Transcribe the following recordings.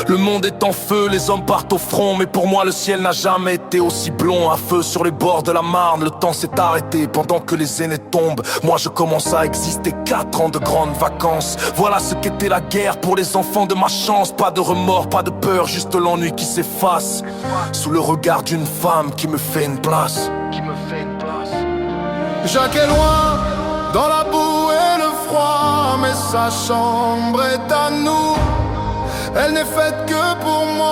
Le monde est en feu, les hommes partent au front, mais pour moi le ciel n'a jamais été aussi blond. Un feu sur les bords de la Marne, le temps s'est arrêté pendant que les aînés tombent. Moi je commence à exister, 4 ans de grandes vacances. Voilà ce qu'était la guerre pour les enfants de ma chance. Pas de remords, pas de peur, juste l'ennui qui s'efface sous le regard d'une femme qui me fait une place. Jacques est loin, dans la boue et le froid, mais sa chambre est à nous. Elle n'est faite que pour moi.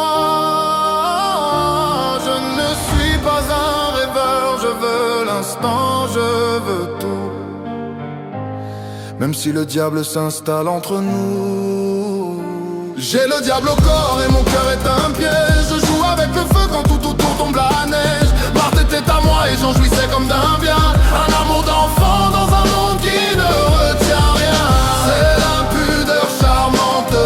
Je ne suis pas un rêveur, je veux l'instant, je veux tout. Même si le diable s'installe entre nous. J'ai le diable au corps et mon cœur est un piège. Je joue avec le feu quand tout autour tombe la neige. Marthe était à moi et j'en jouissais comme d'un bien. Un amour d'enfant dans un monde qui ne retient rien. C'est l'impudeur charmante,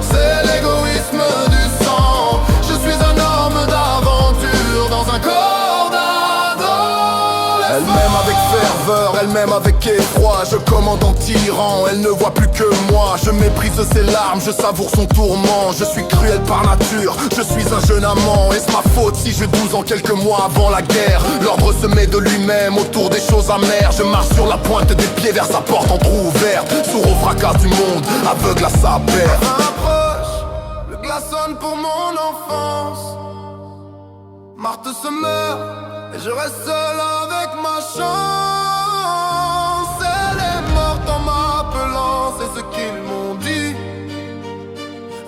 c'est l'égoïsme du sang. Je suis un homme d'aventure dans un corps d'adolescent. Elle m'aime avec ferveur, elle m'aime avec effroi. Je commande en tyran, elle ne voit plus que moi. Je méprise ses larmes, je savoure son tourment. Je suis cruel par nature, je suis un jeune amant. Est-ce ma faute si j'ai 12 ans quelques mois avant la guerre? L'ordre se met de lui-même autour des choses amères. Je marche sur la pointe des pieds vers sa porte entrouverte. Sourd au fracas du monde, aveugle à sa perte. Approche, le glaçonne pour mon enfance. Marthe se meurt et je reste seul avec ma chance. Elle est morte en m'appelant, c'est ce qu'ils m'ont dit.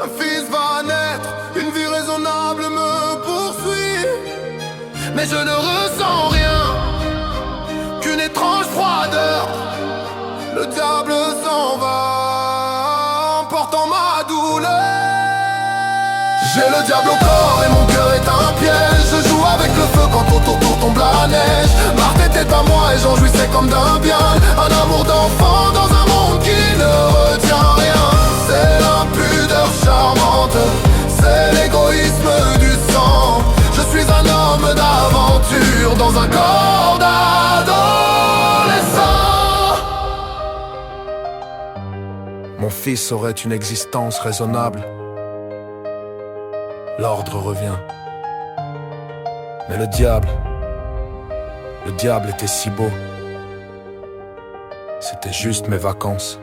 Un fils va naître, une vie raisonnable me poursuit. Mais je ne ressens rien qu'une étrange froideur. Le diable s'en va, emportant ma douleur. J'ai le diable au corps et mon cœur est un piège. Je joue avec le feu quand autour tombe la neige. Marthe était à moi et j'en jouissais comme d'un bien. Un amour d'enfant dans un monde qui ne retient rien. C'est l'impudeur charmante, c'est l'égoïsme du sang. Je suis un homme d'aventure dans un corps d'adolescent. Mon fils aurait une existence raisonnable. L'ordre revient. Mais le diable était si beau. C'était juste mes vacances.